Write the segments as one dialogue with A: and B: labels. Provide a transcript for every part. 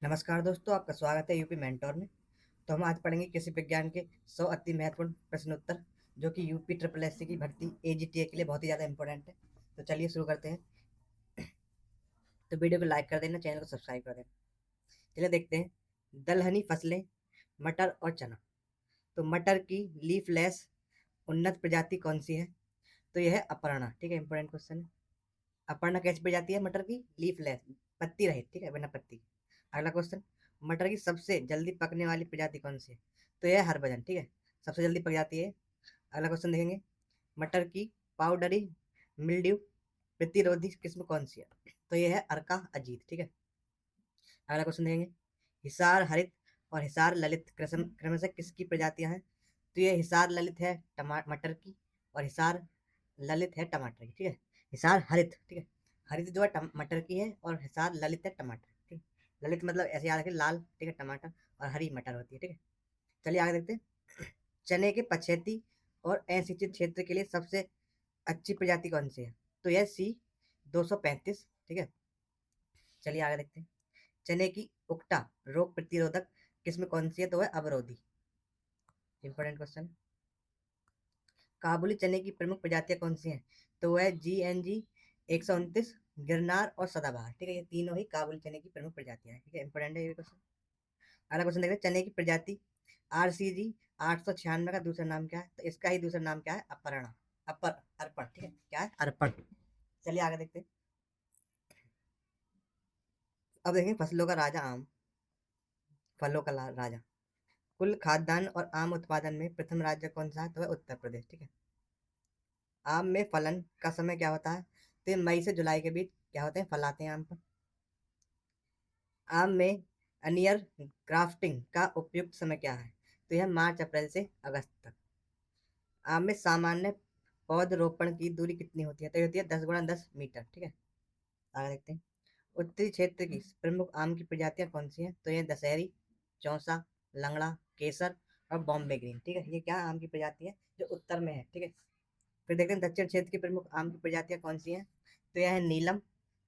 A: नमस्कार दोस्तों, आपका स्वागत है यूपी मेंटोर में। तो हम आज पढ़ेंगे कृषि विज्ञान के 100 अति महत्वपूर्ण प्रश्न उत्तर, जो कि यूपी ट्रिपल एस सी की भर्ती एजीटीए के लिए बहुत ही ज़्यादा इंपॉर्टेंट है। तो चलिए शुरू करते हैं। तो वीडियो को लाइक कर देना, चैनल को सब्सक्राइब कर देना। चलिए देखते हैं। दलहनी फसलें, मटर और चना। तो मटर की लीफलेस उन्नत प्रजाति कौन सी है? तो यह है अपर्णा। ठीक है, इंपॉर्टेंट क्वेश्चन है। अपर्णा कैसी प्रजाति है मटर की? लीफलेस, पत्ती रहित। ठीक है, बिना पत्ती। अगला क्वेश्चन, मटर की सबसे जल्दी पकने वाली प्रजाति कौन सी है? तो यह है हरभजन। ठीक है, सबसे जल्दी पक जाती है। अगला क्वेश्चन देखेंगे, मटर की पाउडरी मिल्ड्यू प्रतिरोधी किस्म कौन सी है? तो यह है अर्का अजीत। ठीक है। अगला क्वेश्चन देखेंगे, हिसार हरित और हिसार ललित क्रमशः किसकी प्रजातियां हैं? तो ये हिसार ललित है मटर की, और हिसार ललित है टमाटर की। ठीक है, हिसार हरित। ठीक है, हरित जो है मटर की है, और हिसार ललित है टमाटर। ठीक है, ललित मतलब ऐसे याद रखें, लाल। ठीक है, टमाटर, और हरी मटर होती है। ठीक है, चलिए आगे देखते हैं। चने के पछेती और असिंचित क्षेत्र के लिए सबसे अच्छी प्रजाति कौन सी है? तो यह C 235। ठीक है, चलिए आगे देखते हैं। चने की उकटा रोग प्रतिरोधक किस्म कौन सी है? तो वह अवरोधी। Important question. काबुली चने की प्रमुख प्रजातियां कौन सी हैं? तो वह GNG 129, गिरनार और सदाबहार। ठीक है, ये तीनों ही काबुली चने की प्रमुख प्रजातियां हैं। ठीक है, इंपॉर्टेंट है ये क्वेश्चन। अगला क्वेश्चन देखते हैं, चने की प्रजाति RCG 896 का दूसरा नाम क्या है? तो इसका ही दूसरा नाम क्या है? अपर्णा। अर्पण। ठीक है, क्या है? अर्पण। चलिए आगे देखते हैं। अब देखेंगे फसलों का राजा आम, फलों का राजा। कुल खाद्यान्न और आम उत्पादन में प्रथम राज्य कौन सा है? तो वह उत्तर प्रदेश। ठीक है। आम में फलन का समय क्या होता है? तो ये मई से जुलाई के बीच क्या होते हैं? फल आते हैं आम पर। आम में अनियर ग्राफ्टिंग का उपयुक्त समय क्या है? तो यह मार्च अप्रैल से अगस्त तक। आम में सामान्य पौधरोपण की दूरी कितनी होती है? तो ये होती है 10 × 10 मीटर। ठीक है, आगे देखते हैं। उत्तरी क्षेत्र की प्रमुख आम की प्रजातियां कौन सी हैं? तो ये दशहरी, चौसा, लंगड़ा, केसर और बॉम्बे ग्रीन। ठीक है, ये क्या आम की प्रजाति है जो उत्तर में है? ठीक है। फिर देखते हैं दक्षिण क्षेत्र की प्रमुख आम की प्रजातियां कौन सी हैं? तो यह है नीलम,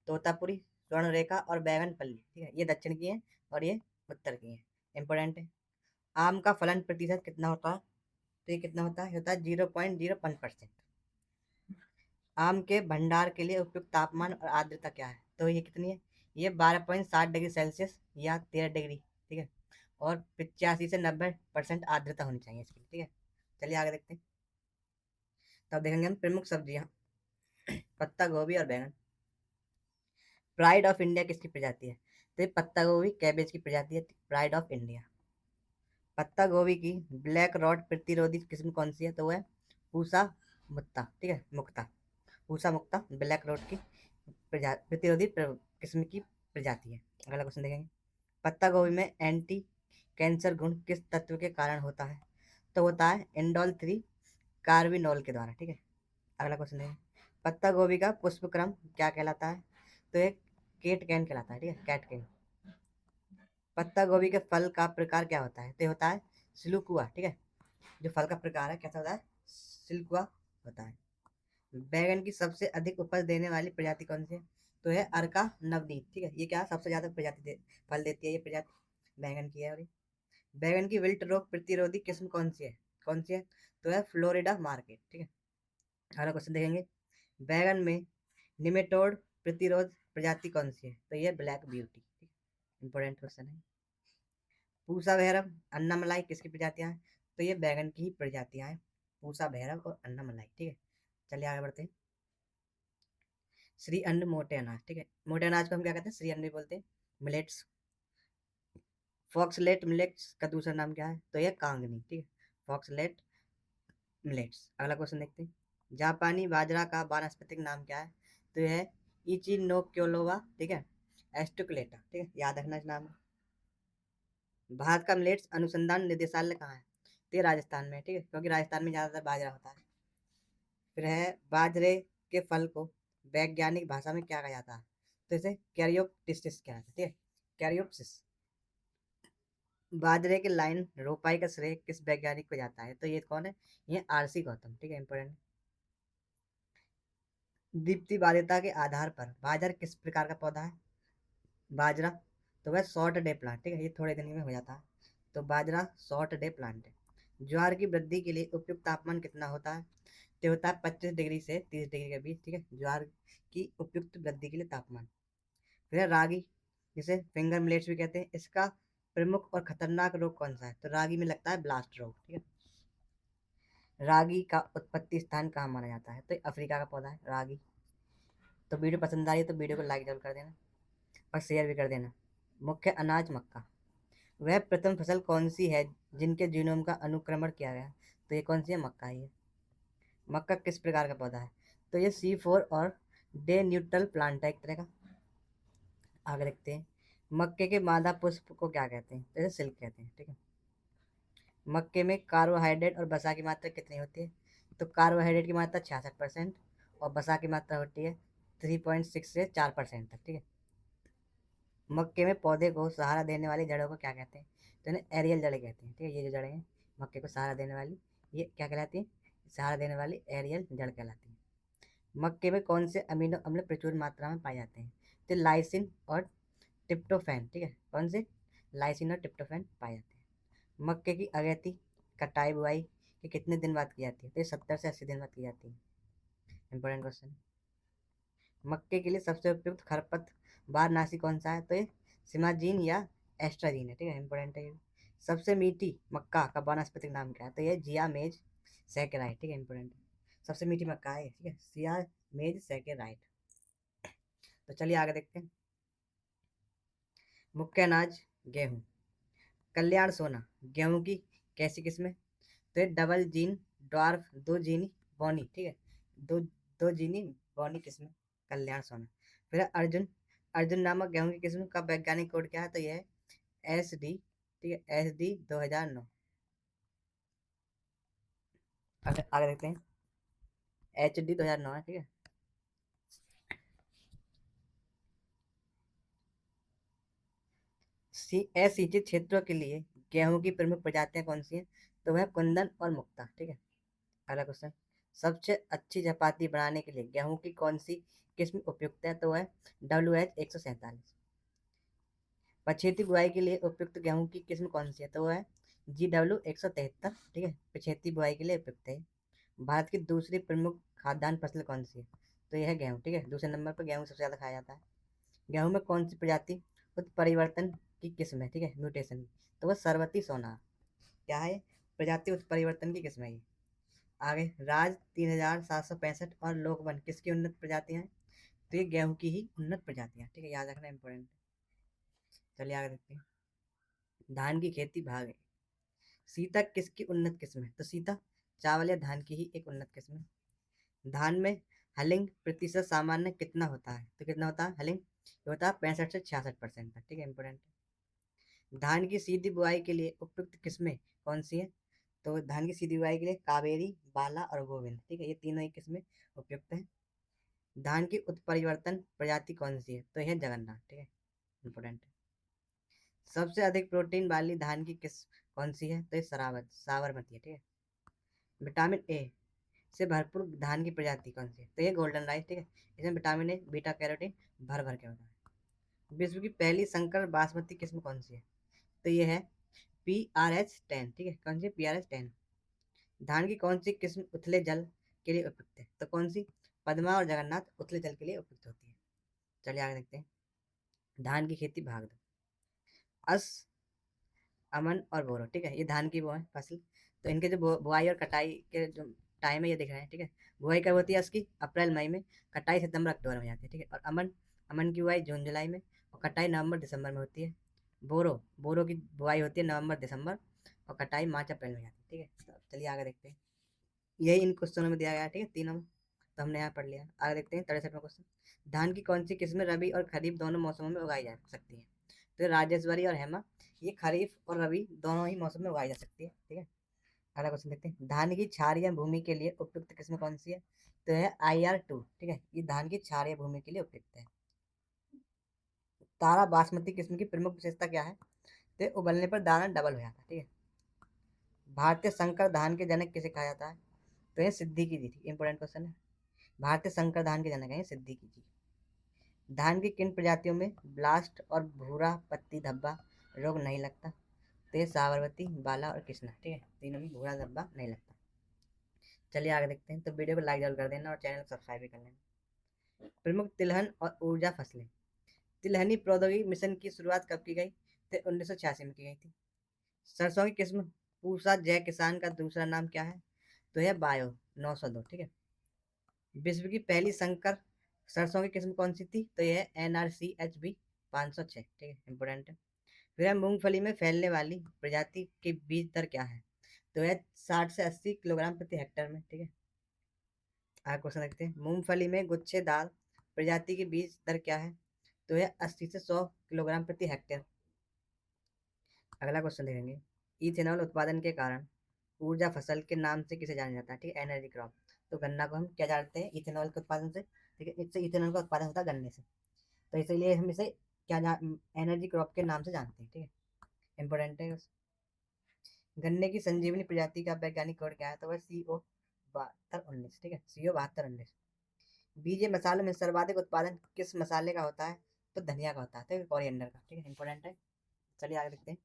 A: तोतापुरी, स्वर्ण रेखा और बैगनपल्ली। ठीक है, ये दक्षिण की है, और ये उत्तर की है। इंपॉर्टेंट है। आम का फलन प्रतिशत कितना होता है? तो ये कितना होता है? ये होता है 0.01%। आम के भंडार के लिए उपयुक्त तापमान और आर्द्रता क्या है? तो ये कितनी है? ये 12.60 डिग्री सेल्सियस या 13 डिग्री। ठीक है, और 85 से 90% आर्द्रता होनी चाहिए इसकी। ठीक है, चलिए आगे देखते हैं। तब देखेंगे हम प्रमुख सब्जियां, पत्ता गोभी और बैंगन। प्राइड ऑफ इंडिया किसकी प्रजाति है? तो ये पत्ता गोभी कैबेज की प्रजाति है, प्राइड ऑफ इंडिया। पत्ता गोभी की ब्लैक रॉड प्रतिरोधी किस्म कौन सी है? तो वह पूसा मुत्ता। ठीक है, मुक्ता, पूसा मुक्ता ब्लैक रॉड की प्रतिरोधी किस्म की प्रजाति है। अगला क्वेश्चन देखेंगे, पत्ता गोभी में एंटी कैंसर गुण किस तत्व के कारण होता है? तो होता है इंडोल 3 कार्बिनोल के द्वारा। ठीक है, अगला क्वेश्चन है, पत्ता गोभी का पुष्पक्रम क्या कहलाता है? तो एक केट कैन कहलाता है। ठीक है, कैट कैन। पत्ता गोभी के फल का प्रकार क्या होता है? तो ये होता है सिलुकुआ। ठीक है, जो फल का प्रकार है कैसा होता है? सिल्कुआ होता है। बैगन की सबसे अधिक उपज देने वाली प्रजाति कौन सी है? तो है अर्का नवनीत। ठीक है, ये क्या सबसे ज्यादा फल देती है ये प्रजाति बैगन की है। और बैगन की विल्ट रोग प्रतिरोधी किस्म कौन सी है? कौन सी है? तो है फ्लोरिडा मार्केट। ठीक है, अगला क्वेश्चन देखेंगे, बैगन में निमेटोड प्रतिरोध प्रजाति कौन सी है? तो ये ब्लैक ब्यूटी। ठीक है, इंपॉर्टेंट क्वेश्चन है। पूसा भैरव, अन्ना मलाई किसकी प्रजातियां हैं? तो ये बैगन की ही प्रजातियां हैं, पूसा भैरव और अन्ना मलाई। ठीक है, चलिए आगे बढ़ते हैं। श्री अन्न मोटे अनाज। ठीक है, मोटे अनाज को हम क्या कहते हैं? श्री अन्न भी बोलते हैं। मिलेट्स, फॉक्सलेट मिलेट्स का दूसरा नाम क्या है? तो ये कांगनी। ठीक है, फॉक्सलेट मिलेट्स। अगला क्वेश्चन देखते हैं, जापानी बाजरा का वानस्पतिक नाम क्या है? तो यह है इचिनोक्योलोवा। ठीक है, एस्टुकुलेटा। ठीक है, याद रखना इस नाम। भारत का मिलेट्स अनुसंधान निदेशालय कहाँ है? तो ये राजस्थान में। ठीक है, क्योंकि राजस्थान में ज़्यादातर बाजरा होता है। फिर है बाजरे के फल को वैज्ञानिक भाषा में क्या कहा जाता है? तो इसे कैरियोप्सिस कहा जाता है। ठीक है, कैरियोप्सिस। बाजरे के लाइन रोपाई का श्रेय किस वैज्ञानिक को जाता है? तो ये कौन है? ये RC गौतम। ठीक है, इंपोर्टेंट। दीप्ति बाध्यता के आधार पर बाजरा किस प्रकार का पौधा है? बाजरा तो वह शॉर्ट डे प्लांट, ठीक है, ये थोड़े दिन में हो जाता है। तो बाजरा शॉर्ट डे प्लांट है। ज्वार की वृद्धि के लिए उपयुक्त तापमान कितना होता है? तो होता है 25 डिग्री से 30 डिग्री के बीच, ठीक है, ज्वार की उपयुक्त वृद्धि के लिए तापमान। फिर है रागी, जिसे फिंगर मिलेट्स भी कहते हैं। इसका प्रमुख और खतरनाक रोग कौन सा है? तो रागी में लगता है ब्लास्ट रोग, ठीक है। रागी का उत्पत्ति स्थान कहाँ माना जाता है? तो अफ्रीका का पौधा है रागी। तो वीडियो पसंद आ रही है तो वीडियो को लाइक जरूर कर देना और शेयर भी कर देना। मुख्य अनाज मक्का। वह प्रथम फसल कौन सी है जिनके जीनोम का अनुक्रमण किया गया? तो ये कौन सी है? मक्का ही है। मक्का किस प्रकार का पौधा है? तो ये C4 और डे न्यूट्रल प्लांट है एक तरह का। आगे देखते हैं, मक्के के मादा पुष्प को क्या कहते हैं? तो इसे सिल्क कहते हैं, ठीक है। मक्के में कार्बोहाइड्रेट और वसा की मात्रा कितनी होती है? तो कार्बोहाइड्रेट की मात्रा 66% और वसा की मात्रा होती है 3.6 से 4% तक, ठीक है। मक्के में पौधे को सहारा देने वाली जड़ों को क्या कहते हैं? तो इन्हें एरियल जड़ें कहते हैं, ठीक है। ये जो जड़ें हैं मक्के को सहारा देने वाली, ये क्या कहलाती है? सहारा देने वाली एरियल जड़ कहलाती है। मक्के में कौन से अमीनो अम्ल प्रचुर मात्रा में पाए जाते हैं? तो लाइसिन और ट्रिप्टोफैन, ठीक है। कौन से? लाइसिन और ट्रिप्टोफैन पाए जाते हैं। मक्के की अगेती कटाई बुआई के कितने दिन बाद की जाती है? तो ये 70 से 80 दिन बाद की जाती है। Important question. मक्के के लिए सबसे उपयुक्त खरपतवारनाशी कौन सा है? तो ये सिमाजीन या एस्ट्राजीन है, ठीक है। इंपॉर्टेंट है ये। सबसे मीठी मक्का का वानस्पतिक नाम क्या है? तो ये जिया मेज सैकेराइट, ठीक है। इंपॉर्टेंट है। सबसे मीठी मक्का है, ठीक है, सिया मेज सैकेराइट। तो चलिए आगे देखते हैं। मुख्य अनाज गेहूं। कल्याण सोना गेहूं की कैसी किस्म है? तो ये डबल जीन ड्वार्फ दो जीनी बॉनी, ठीक है, दो दो जीनी बॉनी किस्म कल्याण सोना। फिर है अर्जुन। अर्जुन नामक गेहूं की किस्म का वैज्ञानिक कोड क्या है? तो यह है SD, ठीक है, SD 2009। आगे आगे देखते हैं, HD 2009 है, ठीक है। असिंचित क्षेत्रों के लिए गेहूं की प्रमुख प्रजातियां कौन सी हैं? तो वह कुंदन और मुक्ता, ठीक है। अगला क्वेश्चन, सबसे अच्छी चपाती बनाने के लिए गेहूं की कौन सी किस्म उपयुक्त है? तो वह WH 147। पछेती बुआई के लिए उपयुक्त गेहूं की किस्म कौन सी है? तो वह है GW 173, ठीक है, पछेती बुआई के लिए उपयुक्त है। भारत की दूसरी प्रमुख खाद्यान्न फसल कौन सी है? तो यह है गेहूं, ठीक है। दूसरे नंबर पर गेहूं सबसे ज़्यादा खाया जाता है। गेहूं में कौन सी प्रजाति उत्परिवर्तन की किस्म है? ठीक है, म्यूटेशन की। तो वह सरवती सोना क्या है? प्रजाति उत्परिवर्तन की किस्म है ये। आगे राज 3765 और लोकवन किसकी उन्नत प्रजातियां हैं? तो ये गेहूं की ही उन्नत प्रजातियां, ठीक है, याद रखना इंपॉर्टेंट। चलिए आगे देखते हैं, धान की खेती भाग है। सीता किसकी उन्नत किस्म है? तो सीता चावल या धान की ही एक उन्नत किस्म है। धान में हलिंग प्रतिशत सामान्य कितना होता है? तो कितना होता है हलिंग? ये होता है 65 से 66% तक, ठीक है, इंपॉर्टेंट। धान की सीधी बुआई के लिए उपयुक्त किस्में कौन सी है? तो धान की सीधी बुआई के लिए कावेरी, बाला और गोविंद, ठीक है, ये तीनों ही किस्में उपयुक्त हैं। धान की उत्परिवर्तन प्रजाति कौन सी है? तो यह है जगन्नाथ, ठीक है, इंपॉर्टेंट है। सबसे अधिक प्रोटीन वाली धान की किस कौन सी है? तो ये साबरमती है, ठीक है। विटामिन ए से भरपूर धान की प्रजाति कौन सी है? तो ये गोल्डन राइस, ठीक है। इसमें विटामिन ए बीटा कैरोटीन भर भर के होता है। विश्व की पहली संकर बासमती किस्म कौन सी है? तो ये है PRH 10, ठीक है। कौन सी? PRH 10। धान की कौन सी किस्म उथले जल के लिए उपयुक्त है? तो कौन सी? पद्मा और जगन्नाथ उथले जल के लिए उपयुक्त होती है। चलिए आगे देखते हैं, धान की खेती भाग दो। अस, अमन और बोरो, ठीक है, ये धान की वो है फसल। तो इनके जो बुआई और कटाई के जो टाइम है ये दिख रहे हैं, ठीक है। बुआई कब होती है इसकी? अप्रैल मई में। कटाई सितंबर अक्टूबर में हो जाती है, ठीक है। और अमन, अमन की बुआई जून जुलाई में और कटाई नवंबर दिसंबर में होती है। बोरो, बोरो की बुआई होती है नवंबर दिसंबर और कटाई मार्च अप्रैल में हो जाती है, ठीक है। तो चलिए आगे देखते हैं, यही इन क्वेश्चनों में दिया गया है, ठीक है, तीनों में। तो हमने यहाँ पढ़ लिया। आगे देखते हैं 63वां क्वेश्चन, धान की कौन सी किस्में रबी और खरीफ दोनों मौसमों में उगाई जा सकती है? तो राजेश्वरी और हेमा, ये खरीफ और रबी दोनों ही मौसम में उगाई जा सकती है, ठीक है। अगला क्वेश्चन देखते हैं, धान की क्षारीय भूमि के लिए उपयुक्त किस्म कौन सी है? तो है IR 2, ठीक है, ये धान की क्षारीय भूमि के लिए उपयुक्त है। तारा बासमती किस्म की प्रमुख विशेषता क्या है? तो उबलने पर दाना डबल हो जाता है, ठीक है। भारतीय संकर धान के जनक किसे कहा जाता है? तो ये सिद्दीकी जी थी, इंपॉर्टेंट क्वेश्चन है। भारतीय संकर धान के जनक हैं सिद्दीकी जी। धान की किन प्रजातियों में ब्लास्ट और भूरा पत्ती धब्बा रोग नहीं लगता? तो ये साबरमती, बाला और कृष्णा, ठीक है, तीनों में भूरा धब्बा नहीं लगता। चलिए आगे देखते हैं। तो वीडियो को लाइक जरूर कर देना और चैनल को सब्सक्राइब भी कर लेना। प्रमुख तिलहन और ऊर्जा फसलें। तिलहनी प्रौद्योगिकी मिशन की शुरुआत कब की गई? तो 1986 में की गई थी। सरसों की किस्म पूसा जय किसान का दूसरा नाम क्या है? तो यह बायो 902, ठीक है। विश्व की पहली संकर सरसों की किस्म कौन सी थी? तो यह NRCHB 506, ठीक है, इंपोर्टेंट है। फिर है मूंगफली में फैलने वाली प्रजाति की बीज दर क्या है? तो यह 60 से 80 किलोग्राम प्रति हेक्टेयर में, ठीक है। आगे क्वेश्चन देखते हैं। मूंगफली में गुच्छेदार प्रजाति की बीज दर क्या है? तो यह 80 से 100 किलोग्राम प्रति हेक्टेयर। अगला क्वेश्चन देखेंगे। इथेनॉल उत्पादन के कारण ऊर्जा फसल के नाम से किसे जाना जाता है? ठीक है, एनर्जी क्रॉप। तो गन्ना को हम क्या जानते हैं इथेनॉल के उत्पादन से? ठीक है, इससे इथेनॉल का उत्पादन होता है गन्ने से। तो इसीलिए हम इसे एनर्जी क्रॉप के नाम से जानते हैं, ठीक है, इंपॉर्टेंट है। गन्ने की संजीवनी प्रजाति का वैज्ञानिक कोड क्या है? तो वह CO7219, ठीक है, CO7219। बीजे मसालों में सर्वाधिक उत्पादन किस मसाले का होता है? तो धनिया का होता है, ठीक है, कोरिएंडर का, ठीक है, इंपॉर्टेंट है। चलिए आगे देखते हैं।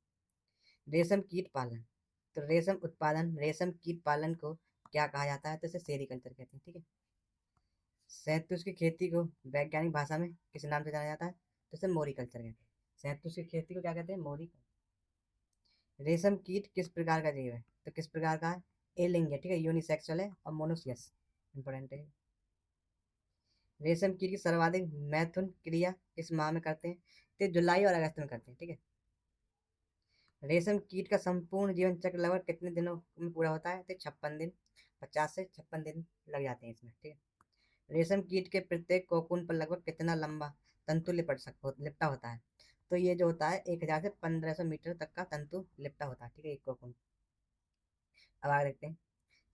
A: रेशम कीट पालन। तो रेशम उत्पादन, रेशम कीट पालन को क्या कहा जाता है? तो इसे सेरीकल्चर कहते हैं, ठीक है। शहतूश की खेती को वैज्ञानिक भाषा में किस नाम से जाना जाता है? तो इसे मोरिकल्चर कहते हैं। शहतूश की खेती को क्या कहते हैं? मोरी। रेशम कीट किस प्रकार का जीव है? तो किस प्रकार का है? एलिंग है, ठीक है, यूनिसेक्सुअल है और मोनोसियस, इंपॉर्टेंट है। रेशम कीट की सर्वाधिक मैथुन क्रिया किस माह में करते हैं? तो जुलाई और अगस्त में करते हैं, ठीक है। रेशम कीट का संपूर्ण जीवन चक्र लगभग कितने दिनों में पूरा होता है? तो 56 दिन, 50 से 56 दिन लग जाते हैं इसमें, ठीक है। रेशम कीट के प्रत्येक कोकून पर लगभग कितना लंबा तंतु लिपटा होता है? तो ये जो होता है 1000 से 1500 मीटर तक का तंतु लिपटा होता है, ठीक है, एक कोकून। अब आगे देखते हैं।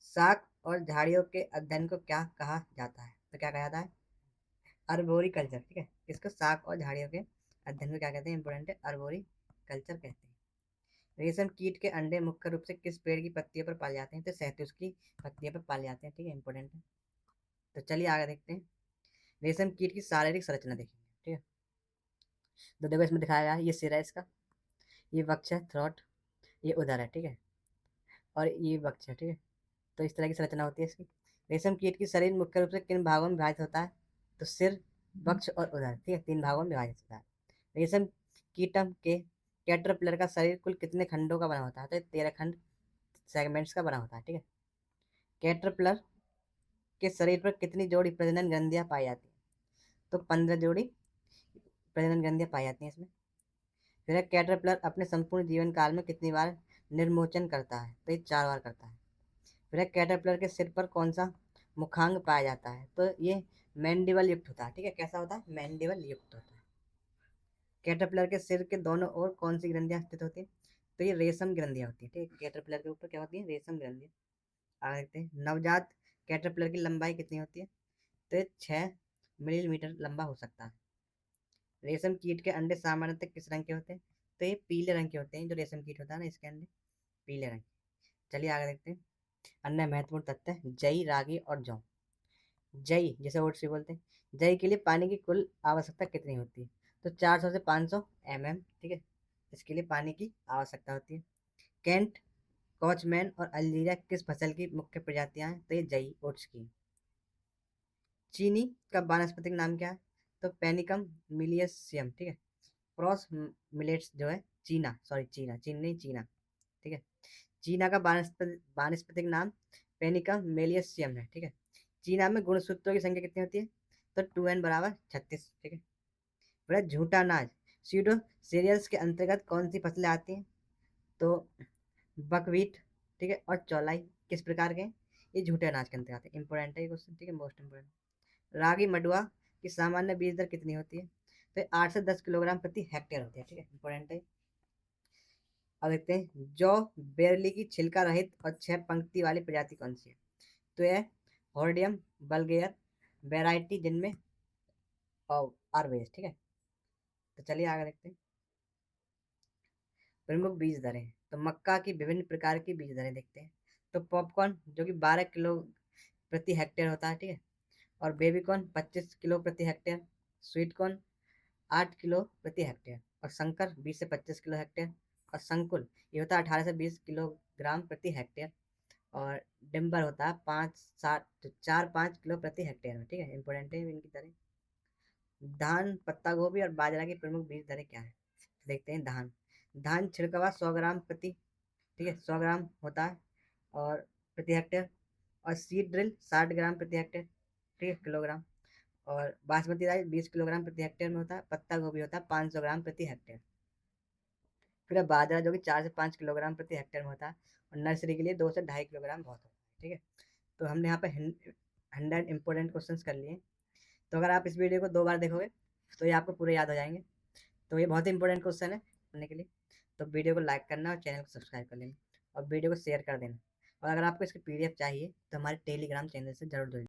A: शाक और झाड़ियों के अध्ययन को क्या कहा जाता है? तो क्या कहा जाता है? अर्बोरिकल्चर, ठीक है। इसको शाक और झाड़ियों के अध्ययन को क्या कहते हैं? इंपोर्टेंट है, अर्बोरिकल्चर कहते हैं। रेशम कीट के अंडे मुख्य रूप से किस पेड़ की पत्तियों पर पाए जाते हैं? तो शहतूश की पत्तियों पर पाए जाते हैं, ठीक है, इंपॉर्टेंट है। तो चलिए आगे देखते हैं। रेशम कीट की शारीरिक संरचना देखेंगे, ठीक है। तो देखो इसमें दिखाया गया है, ये सिर है इसका, ये वक्ष है, थ्रोट, ये उदर है, ठीक है, और ये वक्ष है, ठीक है। तो इस तरह की संरचना होती है इसकी। रेशम कीट की शरीर मुख्य रूप से किन भागों में विभाजित होता है? तो सिर, वक्ष और उदर, ठीक है, 3 भागों में विभाजित होता है। रेशम कीटम के कैटरपिलर का शरीर कुल कितने खंडों का बना होता है? तो 13 खंड सेगमेंट्स का बना होता है, ठीक है। कैटरपिलर के शरीर पर कितनी जोड़ी प्रजनन ग्रंथियां पाई जाती हैं? तो 15 जोड़ी प्रजनन ग्रंथियां पाई जाती हैं इसमें। फिर कैटरपिलर अपने संपूर्ण जीवन काल में कितनी बार निर्मोचन करता है? तो ये 4 बार करता है। फिर कैटरपिलर के सिर पर कौन सा मुखांग पाया जाता है? तो ये मैंडिबल युक्त होता है, ठीक है, कैसा होता है? मैंडिबल युक्त होता है। कैटरपिलर के सिर के दोनों ओर कौन सी ग्रंथियां स्थित होती है? तो ये रेशम ग्रंथियां होती है, ठीक है, कैटरपिलर के ऊपर क्या होती है? रेशम ग्रंथियां। आगे देखते हैं। नवजात कैटरपिलर की लंबाई कितनी होती है? तो ये 6 मिलीमीटर लंबा हो सकता है। रेशम कीट के अंडे सामान्यतः किस रंग के होते हैं? तो ये पीले रंग के होते हैं, जो रेशम कीट होता है ना, इसके अंडे पीले रंग के। चलिए आगे देखते हैं। अन्य महत्वपूर्ण तथ्य है जई, रागी और जौ। जई जैसे ओट्स भी बोलते हैं। जई के लिए पानी की कुल आवश्यकता कितनी होती है? तो 400 से 500 mm, ठीक है, इसके लिए पानी की आवश्यकता होती है। कैंट, कॉचमैन और अल्जीरिया किस फसल की मुख्य प्रजातियां हैं? तो ये जई, ओट्स की। चीनी का वानस्पतिक नाम क्या है? तो पेनिकम मिलियसियम, ठीक है। क्रॉस मिलेट्स जो है, चीन नहीं, चीना, ठीक है। चीना का वानस्पतिक नाम पेनिकम मेलियसियम है, ठीक है। चीना में गुणसूत्रों की संख्या कितनी होती है? तो 2n बराबर 36, ठीक है। बोला झूठा अनाज, सीडो सीरियल्स के अंतर्गत कौन सी फसलें आती हैं? तो बकवीट, ठीक है, और चौलाई किस प्रकार के हैं? ये झूठे अनाज के अंतर्गत आते हैं, इंपॉर्टेंट है ये क्वेश्चन, ठीक है, मोस्ट इंपॉर्टेंट। रागी मडुआ की सामान्य बीज दर कितनी होती है? तो 8 से 10 किलोग्राम प्रति हेक्टेयर होती है, ठीक है, इंपॉर्टेंट है। अब देखते हैं। जौ बेरली की छिलका रहित और 6 पंक्ति वाली प्रजाति कौन सी है? तो यह हॉर्डियम बल्गेयर वेराइटी, जिनमें आरवेज, ठीक है। तो चलिए आगे देखते हैं। प्रमुख बीज दरें। तो मक्का की विभिन्न प्रकार की बीज दरें देखते हैं। तो पॉपकॉर्न जो कि 12 किलो प्रति हेक्टेयर होता है, ठीक है, और बेबीकॉर्न 25 किलो प्रति हेक्टेयर। स्वीट कॉर्न 8 किलो प्रति हेक्टेयर, और संकर 20 से 25 किलो हेक्टेयर, और संकुल ये होता है 18 से 20 किलोग्राम प्रति हेक्टेयर, और डिम्बर होता है 4-5 किलो प्रति हेक्टेयर में, ठीक है, इंपॉर्टेंट है इनकी दरें। धान, पत्ता गोभी और बाजरा की प्रमुख बीज दरें क्या है? देखते हैं। धान, धान छिड़कवा 100 ग्राम प्रति, ठीक है, 100 ग्राम होता है और प्रति हेक्टेयर, और सीड ड्रिल 60 ग्राम प्रति हेक्टेयर, ठीक है, किलोग्राम, और बासमती राइस 20 किलोग्राम प्रति हेक्टेयर में होता है। पत्ता गोभी होता है 500 ग्राम प्रति हेक्टेयर। फिर अब बाजरा जो कि 4 से 5 किलोग्राम प्रति हेक्टेयर में होता है, और नर्सरी के लिए 2 से 2.5 किलोग्राम बहुत होता है, ठीक है। तो हमने यहाँ पे 100 इंपॉर्टेंट क्वेश्चंस कर लिए। तो अगर आप इस वीडियो को 2 बार देखोगे तो ये आपको पूरे याद हो जाएंगे। तो ये बहुत ही इंपॉर्टेंट क्वेश्चन है पढ़ने के लिए। तो वीडियो को लाइक करना और चैनल को सब्सक्राइब कर लेना और वीडियो को शेयर कर देना। और अगर आपको इसकी पीडीएफ चाहिए तो हमारे टेलीग्राम चैनल से जरूर जुड़िए।